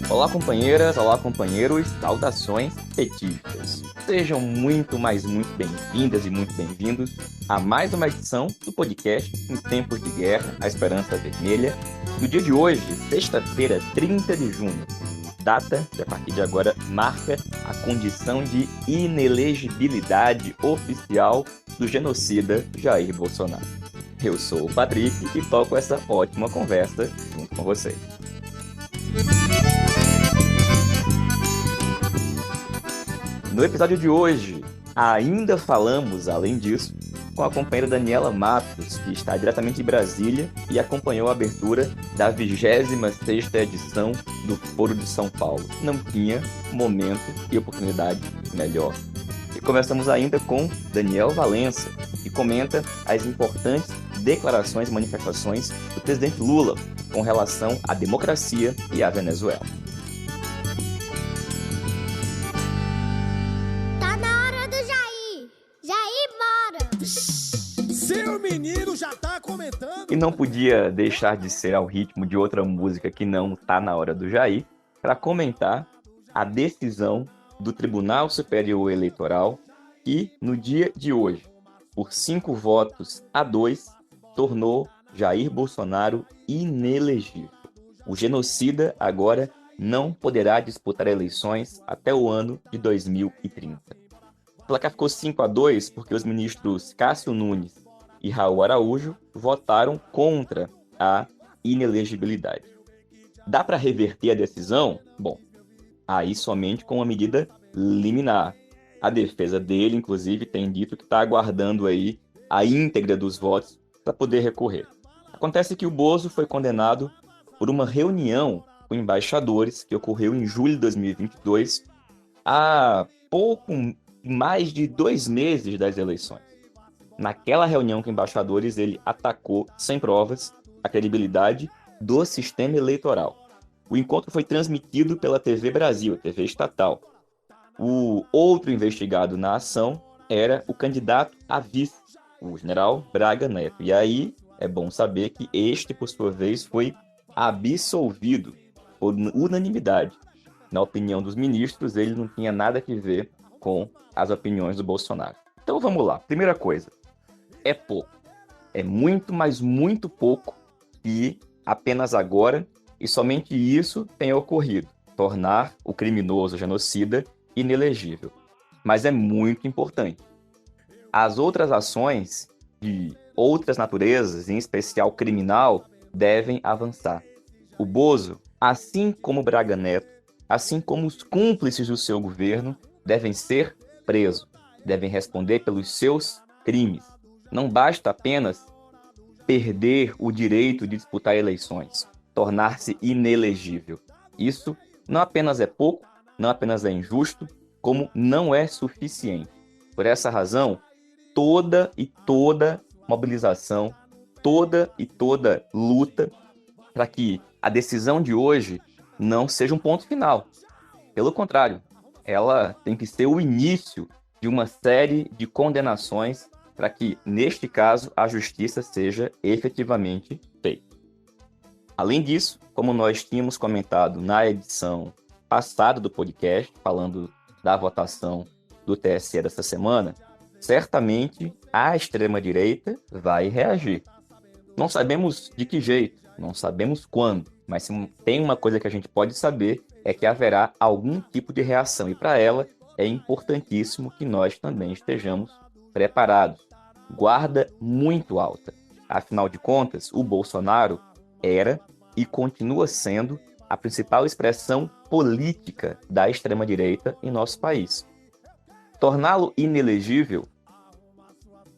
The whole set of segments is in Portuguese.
Olá, companheiras, olá, companheiros, saudações petistas. Sejam muito bem-vindas e muito bem-vindos a mais uma edição do podcast Em Tempos de Guerra, a Esperança Vermelha, no dia de hoje, sexta-feira, 30 de junho, data que a partir de agora marca a condição de inelegibilidade oficial do genocida Jair Bolsonaro. Eu sou o Patrick e toco essa ótima conversa junto com vocês. No episódio de hoje, ainda falamos, além disso, com a companheira Daniela Matos, que está diretamente de Brasília e acompanhou a abertura da 26ª edição do Foro de São Paulo. Não tinha momento e oportunidade melhor. E começamos ainda com Daniel Valença, que comenta as importantes declarações e manifestações do presidente Lula com relação à democracia e à Venezuela. Seu menino já tá comentando. E não podia deixar de ser ao ritmo de outra música que não tá na hora do Jair, para comentar a decisão do Tribunal Superior Eleitoral que, no dia de hoje, por 5-2, tornou Jair Bolsonaro inelegível. O genocida agora não poderá disputar eleições até o ano de 2030. O placar ficou 5-2 porque os ministros Cássio Nunes e Raul Araújo votaram contra a inelegibilidade. Dá para reverter a decisão? Bom, aí somente com uma medida liminar. A defesa dele, inclusive, tem dito que está aguardando aí a íntegra dos votos para poder recorrer. Acontece que o Bozo foi condenado por uma reunião com embaixadores que ocorreu em julho de 2022, há pouco mais de 2 meses das eleições. Naquela reunião com embaixadores, ele atacou, sem provas, a credibilidade do sistema eleitoral. O encontro foi transmitido pela TV Brasil, a TV estatal. O outro investigado na ação era o candidato a vice, o general Braga Neto. E aí é bom saber que este, por sua vez, foi absolvido por unanimidade. Na opinião dos ministros, ele não tinha nada a ver com as opiniões do Bolsonaro. Então vamos lá. Primeira coisa. É pouco. É muito, mas muito pouco que apenas agora, e somente isso tenha ocorrido, tornar o criminoso genocida inelegível. Mas é muito importante. As outras ações de outras naturezas, em especial criminal, devem avançar. O Bozo, assim como Braga Neto, assim como os cúmplices do seu governo, devem ser presos, devem responder pelos seus crimes. Não basta apenas perder o direito de disputar eleições, tornar-se inelegível. Isso não apenas é pouco, não apenas é injusto, como não é suficiente. Por essa razão, toda mobilização, toda luta para que a decisão de hoje não seja um ponto final. Pelo contrário, ela tem que ser o início de uma série de condenações para que, neste caso, a justiça seja efetivamente feita. Além disso, como nós tínhamos comentado na edição passada do podcast, falando da votação do TSE dessa semana, certamente a extrema-direita vai reagir. Não sabemos de que jeito, não sabemos quando, mas se tem uma coisa que a gente pode saber é que haverá algum tipo de reação, e para ela é importantíssimo que nós também estejamos preparados. Guarda muito alta. Afinal de contas, o Bolsonaro era e continua sendo a principal expressão política da extrema-direita em nosso país. Torná-lo inelegível,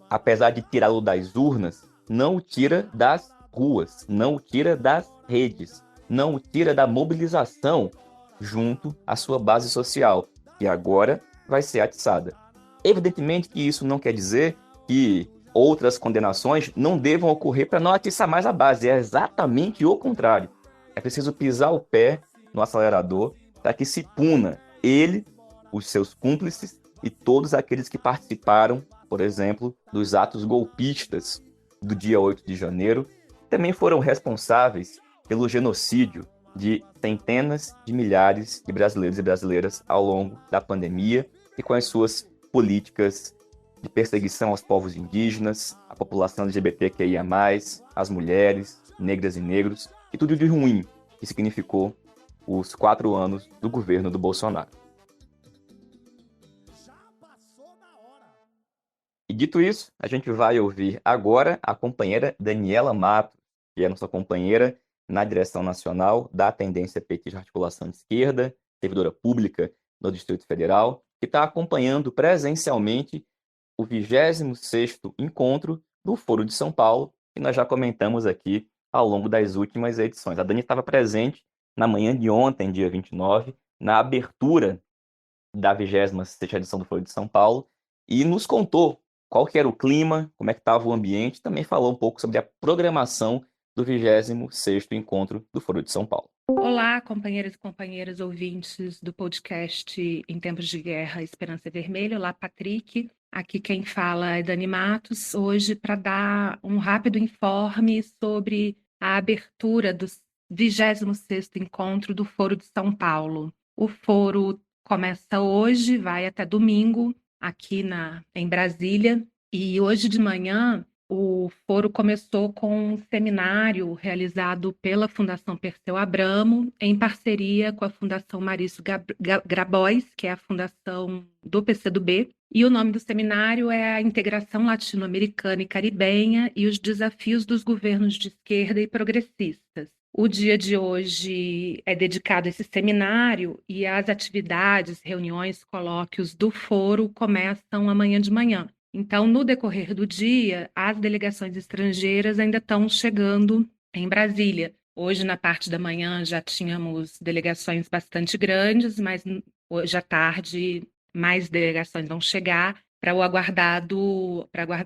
apesar de tirá-lo das urnas, não o tira das ruas, não o tira das redes, não o tira da mobilização junto à sua base social, que agora vai ser atiçada. Evidentemente que isso não quer dizer que outras condenações não devam ocorrer para não atiçar mais a base. É exatamente o contrário. É preciso pisar o pé no acelerador para que se puna ele, os seus cúmplices e todos aqueles que participaram, por exemplo, dos atos golpistas do dia 8 de janeiro, também foram responsáveis pelo genocídio de centenas de milhares de brasileiros e brasileiras ao longo da pandemia e com as suas políticas de perseguição aos povos indígenas, à população LGBTQIA+, às mulheres, negras e negros, e tudo de ruim que significou os 4 anos do governo do Bolsonaro. E dito isso, a gente vai ouvir agora a companheira Daniela Matos, que é nossa companheira na direção nacional da Tendência Petista Articulação de Esquerda, servidora pública no Distrito Federal, que está acompanhando presencialmente o 26º encontro do Foro de São Paulo, que nós já comentamos aqui ao longo das últimas edições. A Dani estava presente na manhã de ontem, dia 29, na abertura da 26ª edição do Foro de São Paulo, e nos contou qual que era o clima, como é que estava o ambiente, também falou um pouco sobre a programação do 26º encontro do Foro de São Paulo. Olá, companheiras e companheiros ouvintes do podcast Em Tempos de Guerra, Esperança Vermelha. Olá, Patrick. Aqui quem fala é Dani Matos, hoje para dar um rápido informe sobre a abertura do 26º encontro do Foro de São Paulo. O foro começa hoje, vai até domingo, aqui em Brasília, e hoje de manhã o foro começou com um seminário realizado pela Fundação Perseu Abramo, em parceria com a Fundação Mauricio Grabois, que é a fundação do PCdoB. E o nome do seminário é A Integração Latino-Americana e Caribenha e os Desafios dos Governos de Esquerda e Progressistas. O dia de hoje é dedicado a esse seminário e as atividades, reuniões, colóquios do foro começam amanhã de manhã. Então, no decorrer do dia, as delegações estrangeiras ainda estão chegando em Brasília. Hoje, na parte da manhã, já tínhamos delegações bastante grandes, mas hoje à tarde mais delegações vão chegar para a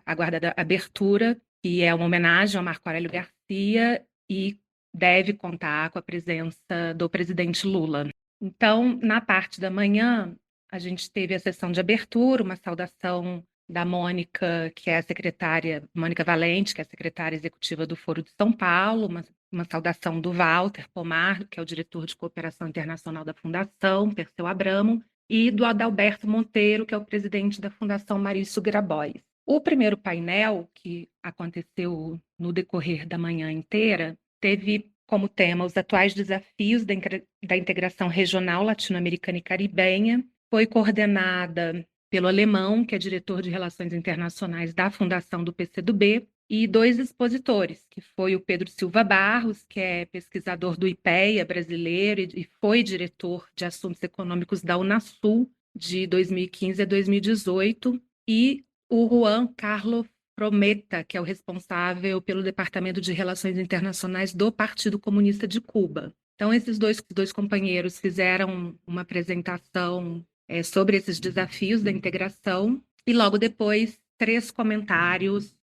aguardada abertura, que é uma homenagem ao Marco Aurélio Garcia e deve contar com a presença do presidente Lula. Então, na parte da manhã, a gente teve a sessão de abertura, uma saudação da Mônica, que é a secretária, Mônica Valente, que é a secretária executiva do Foro de São Paulo, uma saudação do Walter Pomar, que é o diretor de cooperação internacional da Fundação Perseu Abramo, e do Adalberto Monteiro, que é o presidente da Fundação Mauricio Grabois. O primeiro painel, que aconteceu no decorrer da manhã inteira, teve como tema os atuais desafios da integração regional latino-americana e caribenha. Foi coordenada pelo Alemão, que é diretor de Relações Internacionais da Fundação do PCdoB, e 2 expositores, que foi o Pedro Silva Barros, que é pesquisador do IPEA brasileiro e foi diretor de Assuntos Econômicos da Unasul de 2015 a 2018, e o Juan Carlos Prometa, que é o responsável pelo Departamento de Relações Internacionais do Partido Comunista de Cuba. Então, esses dois companheiros fizeram uma apresentação sobre esses desafios da integração, e logo depois 3 comentários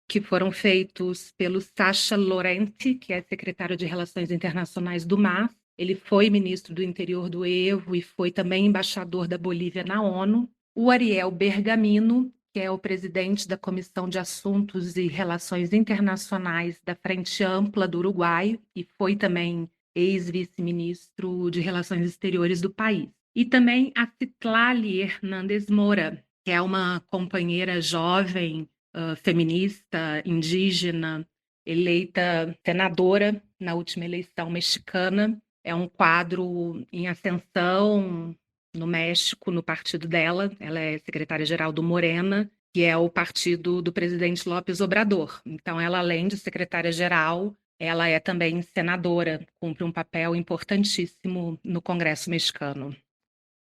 que foram feitos pelo Sacha Laurenti, que é secretário de Relações Internacionais do MAS. Ele foi ministro do Interior do Evo e foi também embaixador da Bolívia na ONU. O Ariel Bergamino, que é o presidente da Comissão de Assuntos e Relações Internacionais da Frente Ampla do Uruguai e foi também ex-vice-ministro de Relações Exteriores do país. E também a Citlali Hernández Moura, que é uma companheira jovem, feminista, indígena, eleita senadora na última eleição mexicana. É um quadro em ascensão no México, no partido dela. Ela é secretária-geral do Morena, que é o partido do presidente López Obrador. Então, ela, além de secretária-geral, ela é também senadora, cumpre um papel importantíssimo no Congresso mexicano.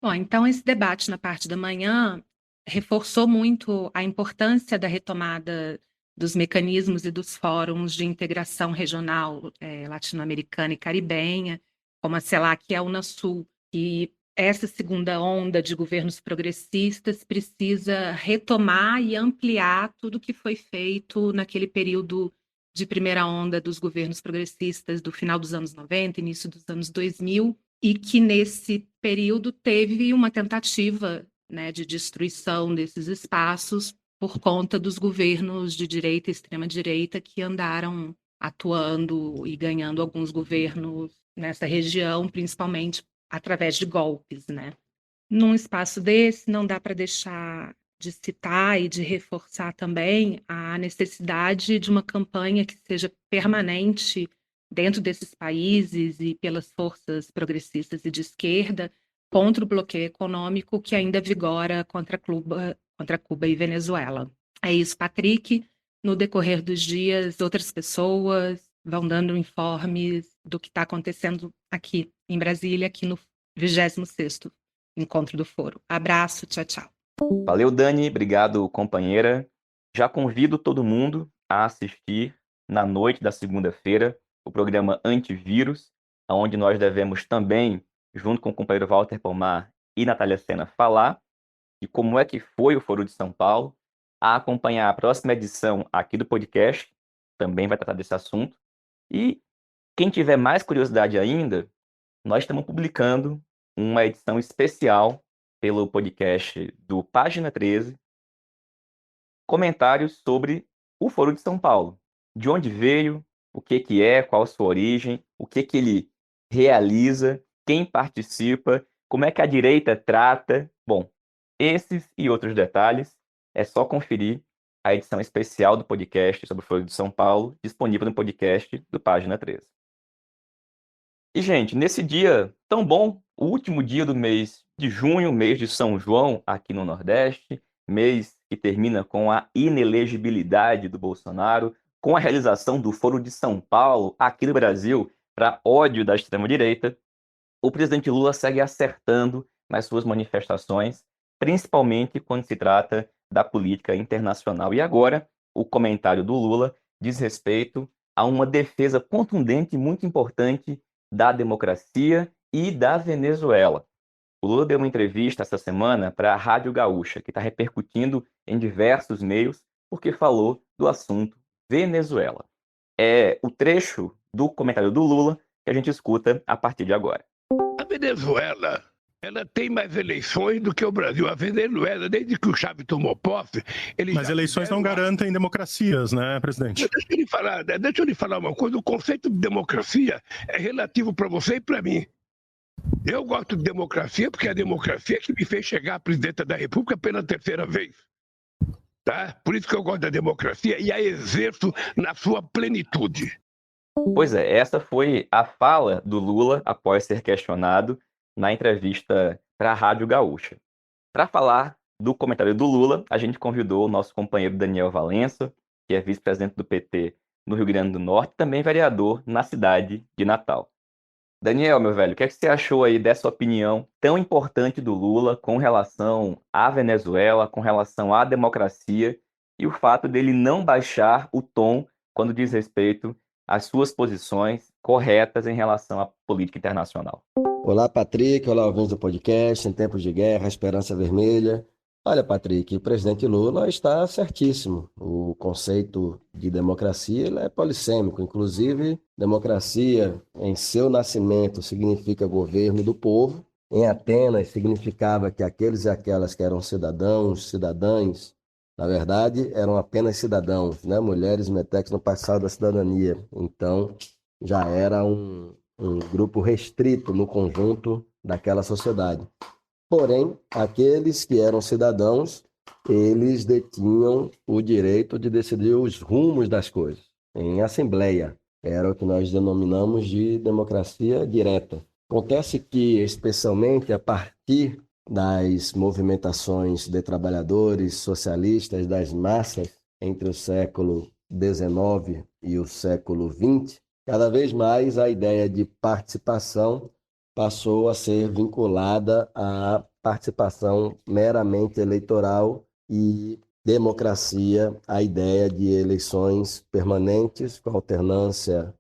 Bom, então esse debate na parte da manhã reforçou muito a importância da retomada dos mecanismos e dos fóruns de integração regional latino-americana e caribenha, como a CELAC e a Unasul, e essa segunda onda de governos progressistas precisa retomar e ampliar tudo que foi feito naquele período de primeira onda dos governos progressistas do final dos anos 90, início dos anos 2000, e que nesse período teve uma tentativa, né, de destruição desses espaços por conta dos governos de direita e extrema-direita que andaram atuando e ganhando alguns governos nessa região, principalmente através de golpes, né? Num espaço desse, não dá para deixar de citar e de reforçar também a necessidade de uma campanha que seja permanente dentro desses países e pelas forças progressistas e de esquerda contra o bloqueio econômico que ainda vigora contra Cuba e Venezuela. É isso, Patrick. No decorrer dos dias, outras pessoas vão dando informes do que está acontecendo aqui em Brasília, aqui no 26º Encontro do Foro. Abraço, tchau, tchau. Valeu, Dani. Obrigado, companheira. Já convido todo mundo a assistir na noite da segunda-feira o programa Antivírus, onde nós devemos também, junto com o companheiro Walter Pomar e Natália Sena, falar de como é que foi o Foro de São Paulo, a acompanhar a próxima edição aqui do podcast, também vai tratar desse assunto. E quem tiver mais curiosidade ainda, nós estamos publicando uma edição especial pelo podcast do Página 13, comentários sobre o Foro de São Paulo. De onde veio, o que que é, qual a sua origem, o que que ele realiza, quem participa, como é que a direita trata. Bom, esses e outros detalhes é só conferir a edição especial do podcast sobre o Foro de São Paulo, disponível no podcast do Página 13. E, gente, nesse dia tão bom, o último dia do mês de junho, mês de São João aqui no Nordeste, mês que termina com a inelegibilidade do Bolsonaro, com a realização do Foro de São Paulo aqui no Brasil para ódio da extrema-direita, o presidente Lula segue acertando nas suas manifestações, principalmente quando se trata da política internacional. E agora, o comentário do Lula diz respeito a uma defesa contundente e muito importante da democracia e da Venezuela. O Lula deu uma entrevista essa semana para a Rádio Gaúcha, que está repercutindo em diversos meios, porque falou do assunto Venezuela. É o trecho do comentário do Lula que a gente escuta a partir de agora. A Venezuela, ela tem mais eleições do que o Brasil. A Venezuela, desde que o Chávez tomou posse... Mas eleições não garantem democracias, né, presidente? Deixa eu lhe falar uma coisa. O conceito de democracia é relativo para você e para mim. Eu gosto de democracia porque é a democracia que me fez chegar à presidenta da República pela terceira vez. Tá? Por isso que eu gosto da democracia e a exerço na sua plenitude. Pois é, essa foi a fala do Lula após ser questionado na entrevista para a Rádio Gaúcha. Para falar do comentário do Lula, a gente convidou o nosso companheiro Daniel Valença, que é vice-presidente do PT no Rio Grande do Norte, também vereador na cidade de Natal. Daniel, meu velho, o que é que você achou aí dessa opinião tão importante do Lula com relação à Venezuela, com relação à democracia e o fato dele não baixar o tom quando diz respeito às suas posições corretas em relação à política internacional? Olá, Patrick. Olá, ouvintes do podcast Em Tempos de Guerra, Esperança Vermelha. Olha, Patrick, o presidente Lula está certíssimo. O conceito de democracia ele é polissêmico. Inclusive, democracia, em seu nascimento, significa governo do povo. Em Atenas, significava que aqueles e aquelas que eram cidadãos, cidadãs, na verdade, eram apenas cidadãos, né? Mulheres metecas no passado da cidadania. Então, já era um grupo restrito no conjunto daquela sociedade. Porém, aqueles que eram cidadãos, eles detinham o direito de decidir os rumos das coisas, em assembleia. Era o que nós denominamos de democracia direta. Acontece que, especialmente a partir das movimentações de trabalhadores socialistas das massas entre o século XIX e o século XX, cada vez mais a ideia de participação passou a ser vinculada à participação meramente eleitoral e democracia, a ideia de eleições permanentes, com alternância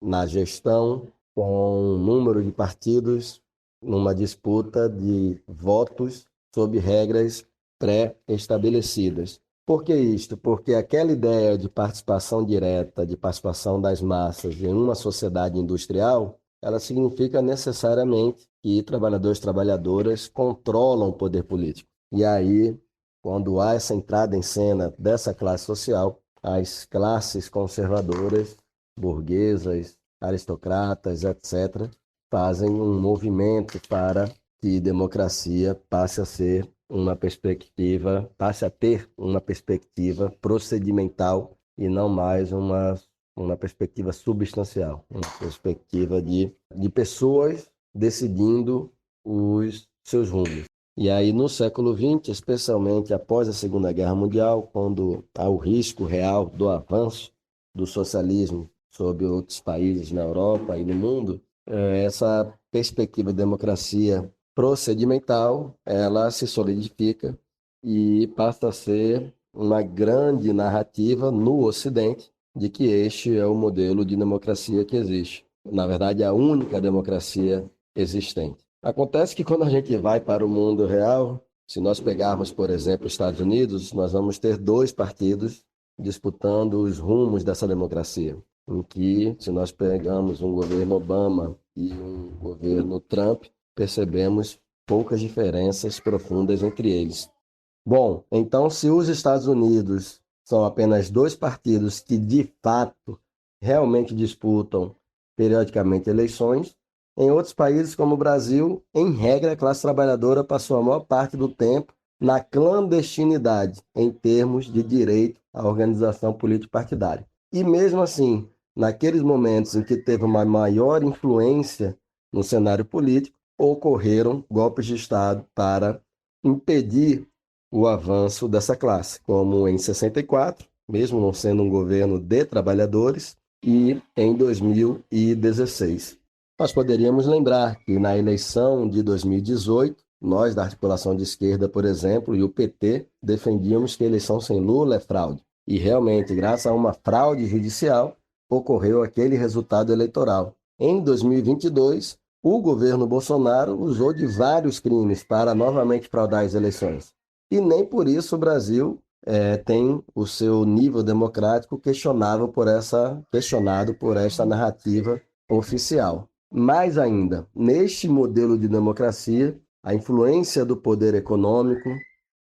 na gestão, com um número de partidos, numa disputa de votos sob regras pré-estabelecidas. Por que isto? Porque aquela ideia de participação direta, de participação das massas em uma sociedade industrial, ela significa necessariamente que trabalhadores e trabalhadoras controlam o poder político. E aí, quando há essa entrada em cena dessa classe social, as classes conservadoras, burguesas, aristocratas, etc., fazem um movimento para que democracia passe a ter uma perspectiva procedimental e não mais uma perspectiva substancial, uma perspectiva de pessoas decidindo os seus rumos. E aí, no século XX, especialmente após a Segunda Guerra Mundial, quando há o risco real do avanço do socialismo sobre outros países na Europa e no mundo, essa perspectiva de democracia procedimental, ela se solidifica e passa a ser uma grande narrativa no Ocidente de que este é o modelo de democracia que existe. Na verdade, a única democracia existente. Acontece que quando a gente vai para o mundo real, se nós pegarmos, por exemplo, os Estados Unidos, nós vamos ter 2 partidos disputando os rumos dessa democracia, em que, se nós pegamos um governo Obama e um governo Trump, percebemos poucas diferenças profundas entre eles. Bom, então, se os Estados Unidos são apenas 2 partidos que, de fato, realmente disputam periodicamente eleições, em outros países, como o Brasil, em regra, a classe trabalhadora passou a maior parte do tempo na clandestinidade, em termos de direito à organização político-partidária. E mesmo assim, naqueles momentos em que teve uma maior influência no cenário político, ocorreram golpes de Estado para impedir o avanço dessa classe, como em 64, mesmo não sendo um governo de trabalhadores, e em 2016. Nós poderíamos lembrar que na eleição de 2018, nós da articulação de esquerda, por exemplo, e o PT, defendíamos que a eleição sem Lula é fraude. E realmente, graças a uma fraude judicial, ocorreu aquele resultado eleitoral. Em 2022, o governo Bolsonaro usou de vários crimes para novamente fraudar as eleições. E nem por isso o Brasil tem o seu nível democrático questionado por esta narrativa oficial. Mais ainda, neste modelo de democracia, a influência do poder econômico,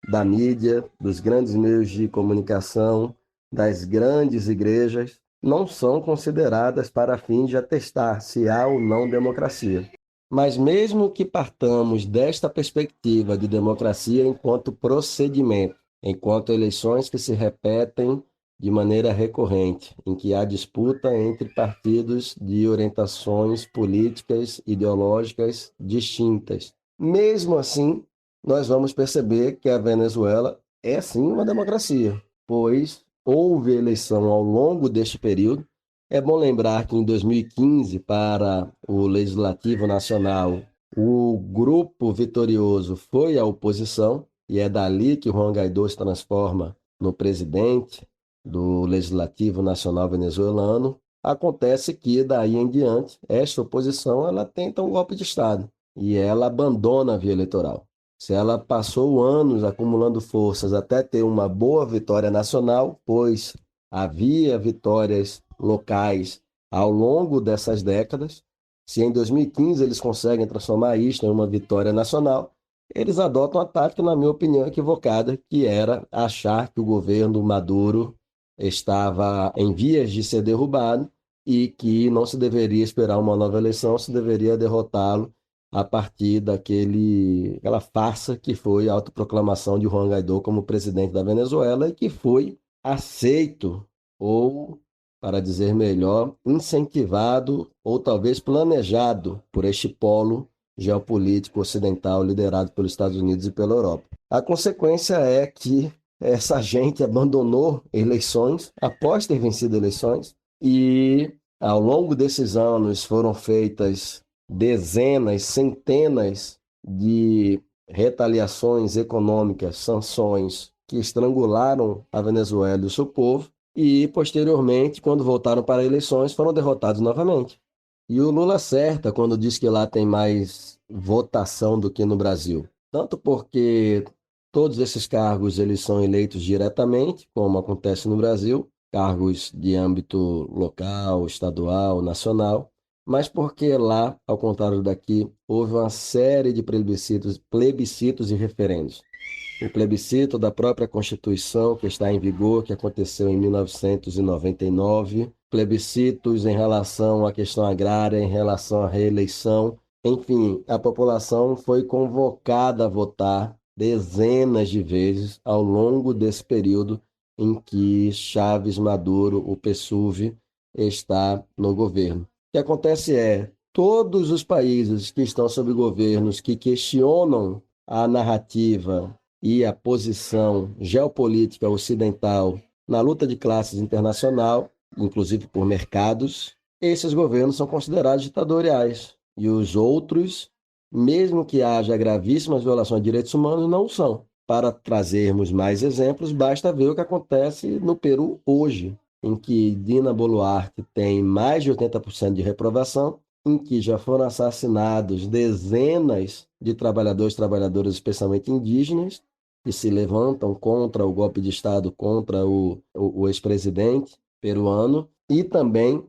da mídia, dos grandes meios de comunicação, das grandes igrejas, não são consideradas para fins de atestar se há ou não democracia. Mas mesmo que partamos desta perspectiva de democracia enquanto procedimento, enquanto eleições que se repetem de maneira recorrente, em que há disputa entre partidos de orientações políticas, ideológicas distintas. Mesmo assim, nós vamos perceber que a Venezuela é sim uma democracia, pois houve eleição ao longo deste período. É bom lembrar que em 2015, para o Legislativo Nacional, o grupo vitorioso foi a oposição, e é dali que Juan Guaidó se transforma no presidente do Legislativo Nacional venezuelano. Acontece que, daí em diante, esta oposição ela tenta um golpe de Estado e ela abandona a via eleitoral. Se ela passou anos acumulando forças até ter uma boa vitória nacional, pois havia vitórias locais ao longo dessas décadas, se em 2015 eles conseguem transformar isto em uma vitória nacional, eles adotam a tática, na minha opinião, equivocada, que era achar que o governo Maduro estava em vias de ser derrubado e que não se deveria esperar uma nova eleição, se deveria derrotá-lo a partir daquela farsa que foi a autoproclamação de Juan Guaidó como presidente da Venezuela e que foi aceito ou, para dizer melhor, incentivado ou talvez planejado por este polo geopolítico ocidental liderado pelos Estados Unidos e pela Europa. A consequência é que essa gente abandonou eleições após ter vencido eleições e ao longo desses anos foram feitas dezenas, centenas de retaliações econômicas, sanções que estrangularam a Venezuela e o seu povo e, posteriormente, quando voltaram para eleições, foram derrotados novamente. E o Lula acerta quando diz que lá tem mais votação do que no Brasil. Tanto porque todos esses cargos eles são eleitos diretamente, como acontece no Brasil, cargos de âmbito local, estadual, nacional, mas porque lá, ao contrário daqui, houve uma série de plebiscitos e referendos. O plebiscito da própria Constituição, que está em vigor, que aconteceu em 1999, plebiscitos em relação à questão agrária, em relação à reeleição. Enfim, a população foi convocada a votar dezenas de vezes ao longo desse período em que Chaves Maduro, o PSUV, está no governo. O que acontece é, todos os países que estão sob governos que questionam a narrativa e a posição geopolítica ocidental na luta de classes internacional, inclusive por mercados, esses governos são considerados ditatoriais. E os outros, mesmo que haja gravíssimas violações de direitos humanos, não são. Para trazermos mais exemplos, basta ver o que acontece no Peru hoje, em que Dina Boluarte tem mais de 80% de reprovação, em que já foram assassinados dezenas de trabalhadores e trabalhadoras, especialmente indígenas, que se levantam contra o golpe de Estado, contra o ex-presidente peruano, e também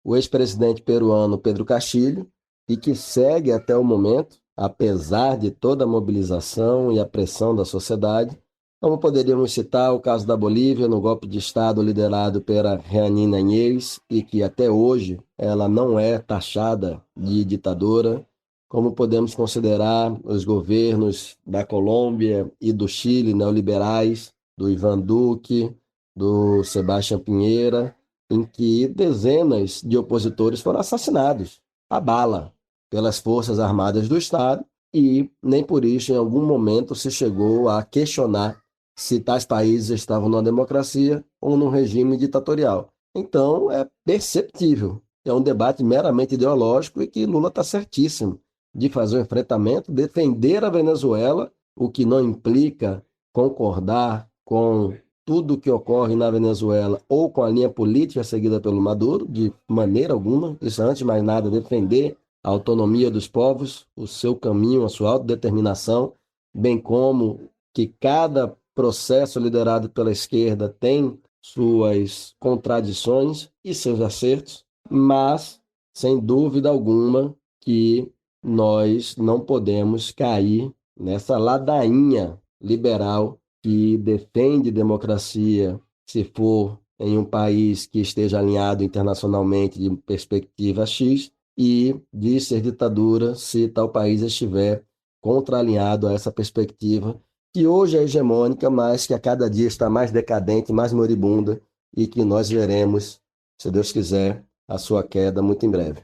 o ex-presidente peruano Pedro Castillo, e que segue até o momento, apesar de toda a mobilização e a pressão da sociedade, como poderíamos citar o caso da Bolívia, no golpe de Estado liderado pela Jeanine Áñez, e que até hoje ela não é taxada de ditadora, como podemos considerar os governos da Colômbia e do Chile neoliberais, do Ivan Duque, do Sebastián Piñera, em que dezenas de opositores foram assassinados a bala pelas Forças Armadas do Estado, e nem por isso em algum momento se chegou a questionar se tais países estavam numa democracia ou num regime ditatorial. Então é perceptível, é um debate meramente ideológico e que Lula está certíssimo de fazer um enfrentamento, defender a Venezuela, o que não implica concordar com tudo o que ocorre na Venezuela ou com a linha política seguida pelo Maduro, de maneira alguma. Isso, antes de mais nada, defender a autonomia dos povos, o seu caminho, a sua autodeterminação, bem como que cada processo liderado pela esquerda tem suas contradições e seus acertos, mas, sem dúvida alguma, que nós não podemos cair nessa ladainha liberal que defende democracia se for em um país que esteja alinhado internacionalmente de perspectiva X, e de ser ditadura se tal país estiver contralinhado a essa perspectiva, que hoje é hegemônica, mas que a cada dia está mais decadente, mais moribunda, e que nós veremos, se Deus quiser, a sua queda muito em breve.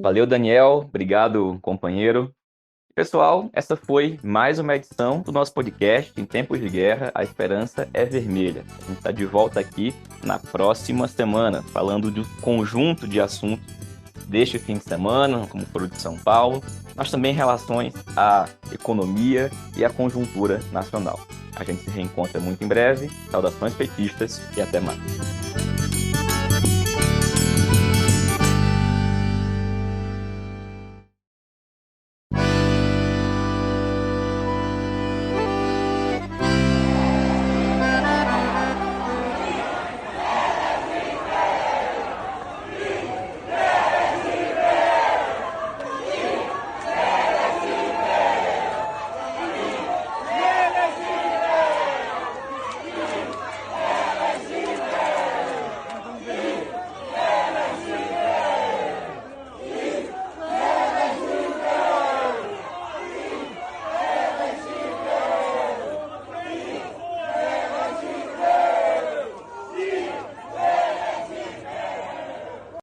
Valeu, Daniel. Obrigado, companheiro. Pessoal, essa foi mais uma edição do nosso podcast Em Tempos de Guerra, a Esperança é Vermelha. A gente está de volta aqui na próxima semana, falando de um conjunto de assuntos deste fim de semana, como Foro de São Paulo, mas também relações à economia e à conjuntura nacional. A gente se reencontra muito em breve. Saudações petistas e até mais.